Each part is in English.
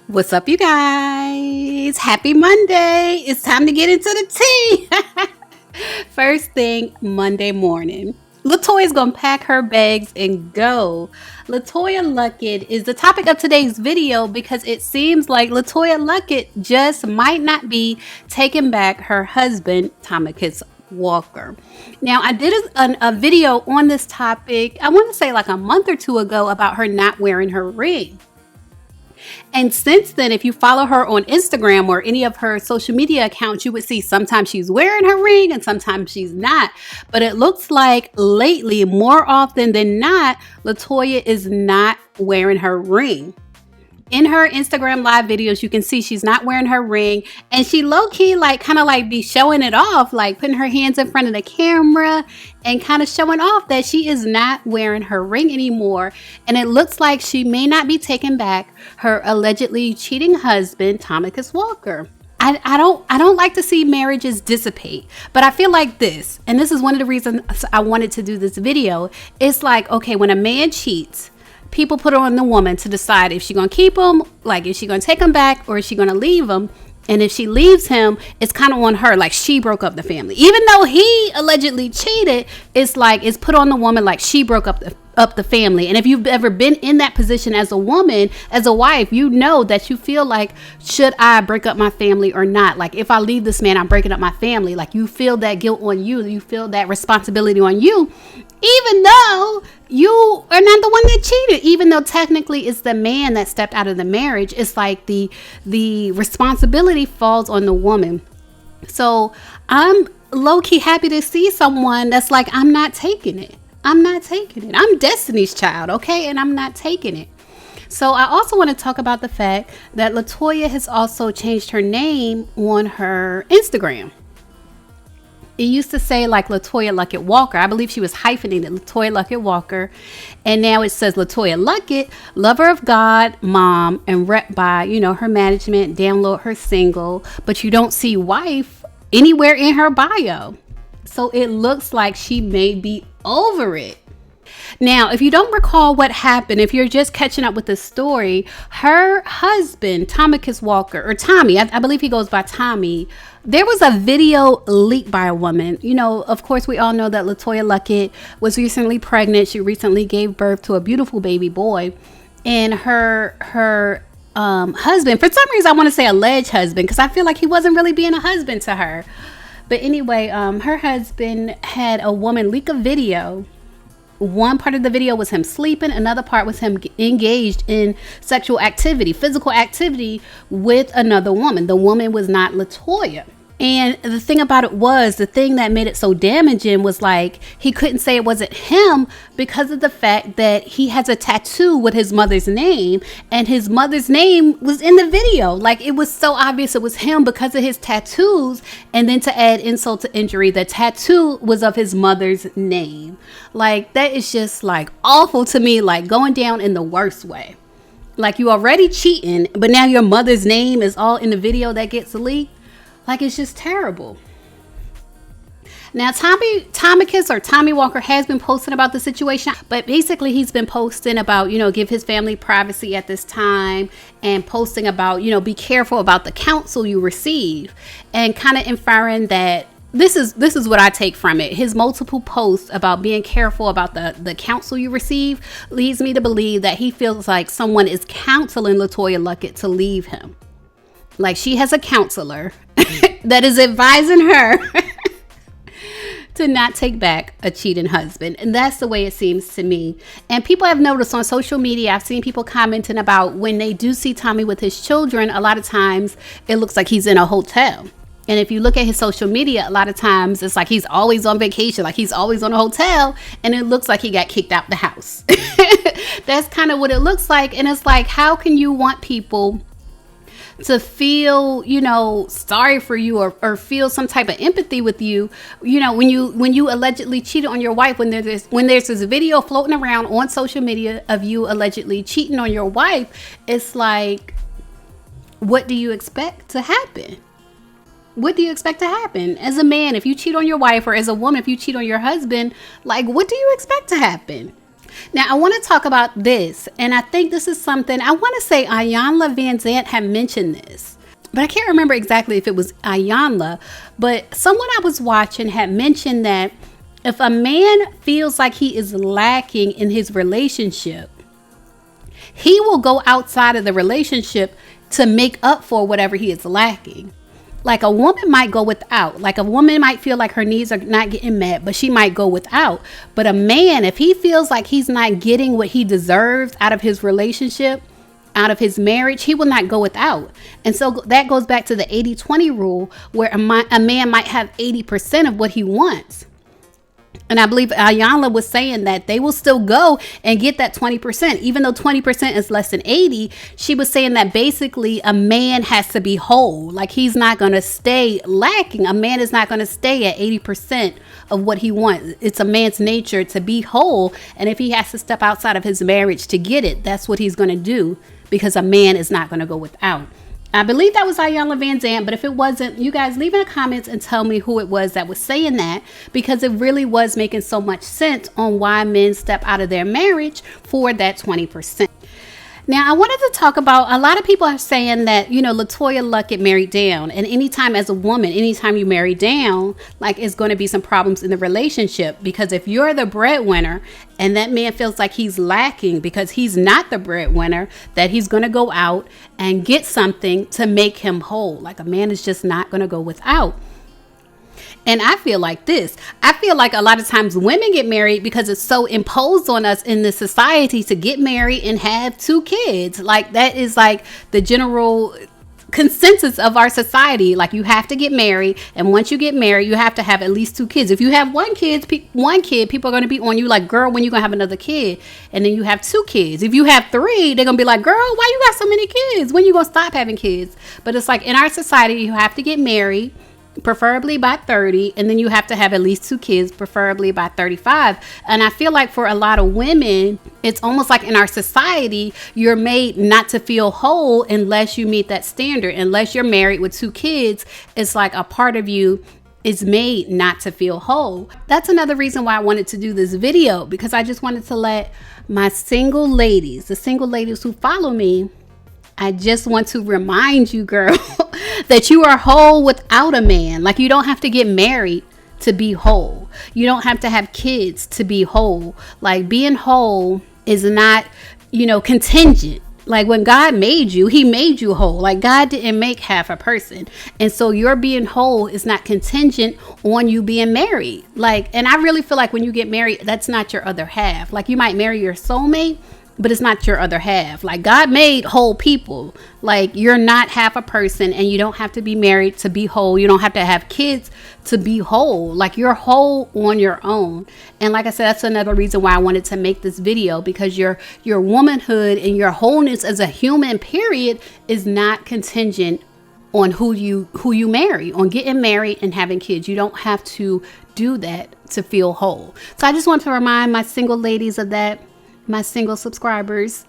What's up, you guys? Happy Monday. It's time to get into the tea. First thing, Monday morning. LeToya's gonna pack her bags and go. LeToya Luckett is the topic of today's video because it seems like LeToya Luckett just might not be taking back her husband, Thomas Walker. Now, I did a video on this topic, I want to say like a month or two ago, about her not wearing her ring. And since then, if you follow her on Instagram or any of her social media accounts, you would see sometimes she's wearing her ring and sometimes she's not. But it looks like lately, more often than not, LeToya is not wearing her ring. In her Instagram live videos, you can see she's not wearing her ring, and she low-key kind of be showing it off, like putting her hands in front of the camera and kind of showing off that she is not wearing her ring anymore. And it looks like she may not be taking back her allegedly cheating husband, Thomas Walker. I don't like to see marriages dissipate, but I feel like this, and this is one of the reasons I wanted to do this video. It's like, okay, when a man cheats, people put it on the woman to decide if she's going to keep him, like is she going to take him back, or is she going to leave him? And if she leaves him, it's kind of on her, like she broke up the family. Even though he allegedly cheated, it's like it's put on the woman like she broke up the family. And if you've ever been in that position as a woman, as a wife, you know that you feel like, should I break up my family or not? Like, if I leave this man, I'm breaking up my family. Like, you feel that guilt on you. You feel that responsibility on you, even though you are not the one that cheated. Even though technically it's the man that stepped out of the marriage, it's like the responsibility falls on the woman. So I'm low-key happy to see someone that's like, I'm not taking it. I'm not taking it. I'm Destiny's Child, okay? And I'm not taking it. So I also want to talk about the fact that LeToya has also changed her name on her Instagram. It used to say like LeToya Luckett Walker. I believe she was hyphenated, LeToya Luckett Walker. And now it says LeToya Luckett, lover of God, mom, and rep by, her management. Download her single, but you don't see wife anywhere in her bio. So it looks like she may be over it. Now, if you don't recall what happened, if you're just catching up with the story, her husband, Thomas Walker, or Tommy, I believe he goes by Tommy, there was a video leaked by a woman. Of course, we all know that LeToya Luckett was recently pregnant. She recently gave birth to a beautiful baby boy. And her husband, for some reason, I want to say alleged husband, because I feel like he wasn't really being a husband to her. But anyway, her husband had a woman leak a video. One part of the video was him sleeping. Another part was him engaged in sexual activity, physical activity with another woman. The woman was not LeToya. And the thing about it was, the thing that made it so damaging was like, he couldn't say it wasn't him because of the fact that he has a tattoo with his mother's name, and his mother's name was in the video. Like, it was so obvious it was him because of his tattoos. And then to add insult to injury, the tattoo was of his mother's name. Like, that is just like awful to me, like going down in the worst way. Like, you already cheating, but now your mother's name is all in the video that gets leaked. Like, it's just terrible. Now, Tommy Walker has been posting about the situation, but basically he's been posting about, give his family privacy at this time, and posting about, be careful about the counsel you receive, and kind of inferring that this is what I take from it. His multiple posts about being careful about the counsel you receive leads me to believe that he feels like someone is counseling LeToya Luckett to leave him. Like, she has a counselor that is advising her to not take back a cheating husband. And that's the way it seems to me. And people have noticed on social media, I've seen people commenting about when they do see Tommy with his children, a lot of times it looks like he's in a hotel. And if you look at his social media, a lot of times it's like he's always on vacation, like he's always on a hotel, and it looks like he got kicked out the house. That's kind of what it looks like. And it's like, how can you want people to feel, sorry for you, or feel some type of empathy with you, when you allegedly cheated on your wife, when there's this video floating around on social media of you allegedly cheating on your wife? It's like, what do you expect to happen? What do you expect to happen? As a man, if you cheat on your wife, or as a woman, if you cheat on your husband, like, what do you expect to happen? Now, I want to talk about this, and I think this is something, I want to say Ayana Vanzant had mentioned this, but I can't remember exactly if it was Ayana, but someone I was watching had mentioned that if a man feels like he is lacking in his relationship, he will go outside of the relationship to make up for whatever he is lacking. Like a woman might go without. Like a woman might feel like her needs are not getting met, but she might go without. But a man, if he feels like he's not getting what he deserves out of his relationship, out of his marriage, he will not go without. And so that goes back to the 80-20 rule, where a man might have 80% of what he wants. And I believe Ayana was saying that they will still go and get that 20%, even though 20% is less than 80. She was saying that basically a man has to be whole. Like he's not going to stay lacking. A man is not going to stay at 80% of what he wants. It's a man's nature to be whole. And if he has to step outside of his marriage to get it, that's what he's going to do, because a man is not going to go without. I believe that was Ayana Vanzant, but if it wasn't, you guys leave in the comments and tell me who it was that was saying that, because it really was making so much sense on why men step out of their marriage for that 20%. Now, I wanted to talk about, a lot of people are saying that, LeToya Luckett married down. And anytime as a woman, anytime you marry down, like it's going to be some problems in the relationship. Because if you're the breadwinner and that man feels like he's lacking because he's not the breadwinner, that he's going to go out and get something to make him whole. Like a man is just not going to go without. And I feel like this. I feel like a lot of times women get married because it's so imposed on us in the society to get married and have 2 kids. Like that is like the general consensus of our society. Like you have to get married, and once you get married, you have to have at least 2 kids. If you have one kid, people are going to be on you like, girl, when you going to have another kid? And then you have 2 kids. If you have 3, they're going to be like, girl, why you got so many kids? When you going to stop having kids? But it's like in our society, you have to get married, preferably by 30, and then you have to have at least 2 kids, preferably by 35. And I feel like for a lot of women, it's almost like in our society, you're made not to feel whole unless you meet that standard. Unless you're married with 2 kids, it's like a part of you is made not to feel whole. That's another reason why I wanted to do this video, because I just wanted to let my single ladies, the single ladies who follow me, I just want to remind you, girl, that you are whole without a man. Like you don't have to get married to be whole. You don't have to have kids to be whole. Like being whole is not, contingent. Like when God made you, he made you whole. Like God didn't make half a person. And so your being whole is not contingent on you being married. Like, and I really feel like when you get married, that's not your other half. Like you might marry your soulmate, but it's not your other half. Like God made whole people. Like you're not half a person, and you don't have to be married to be whole. You don't have to have kids to be whole. Like you're whole on your own. And like I said, that's another reason why I wanted to make this video, because your womanhood and your wholeness as a human, period, is not contingent on who you marry, on getting married and having kids. You don't have to do that to feel whole. So I just want to remind my single ladies of that, my single subscribers.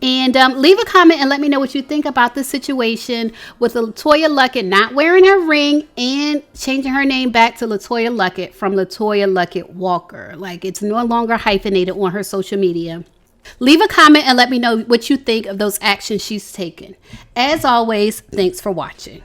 And leave a comment and let me know what you think about the situation with LeToya Luckett not wearing her ring and changing her name back to LeToya Luckett from LeToya Luckett Walker. Like it's no longer hyphenated on her social media. Leave a comment and let me know what you think of those actions she's taken. As always, thanks for watching.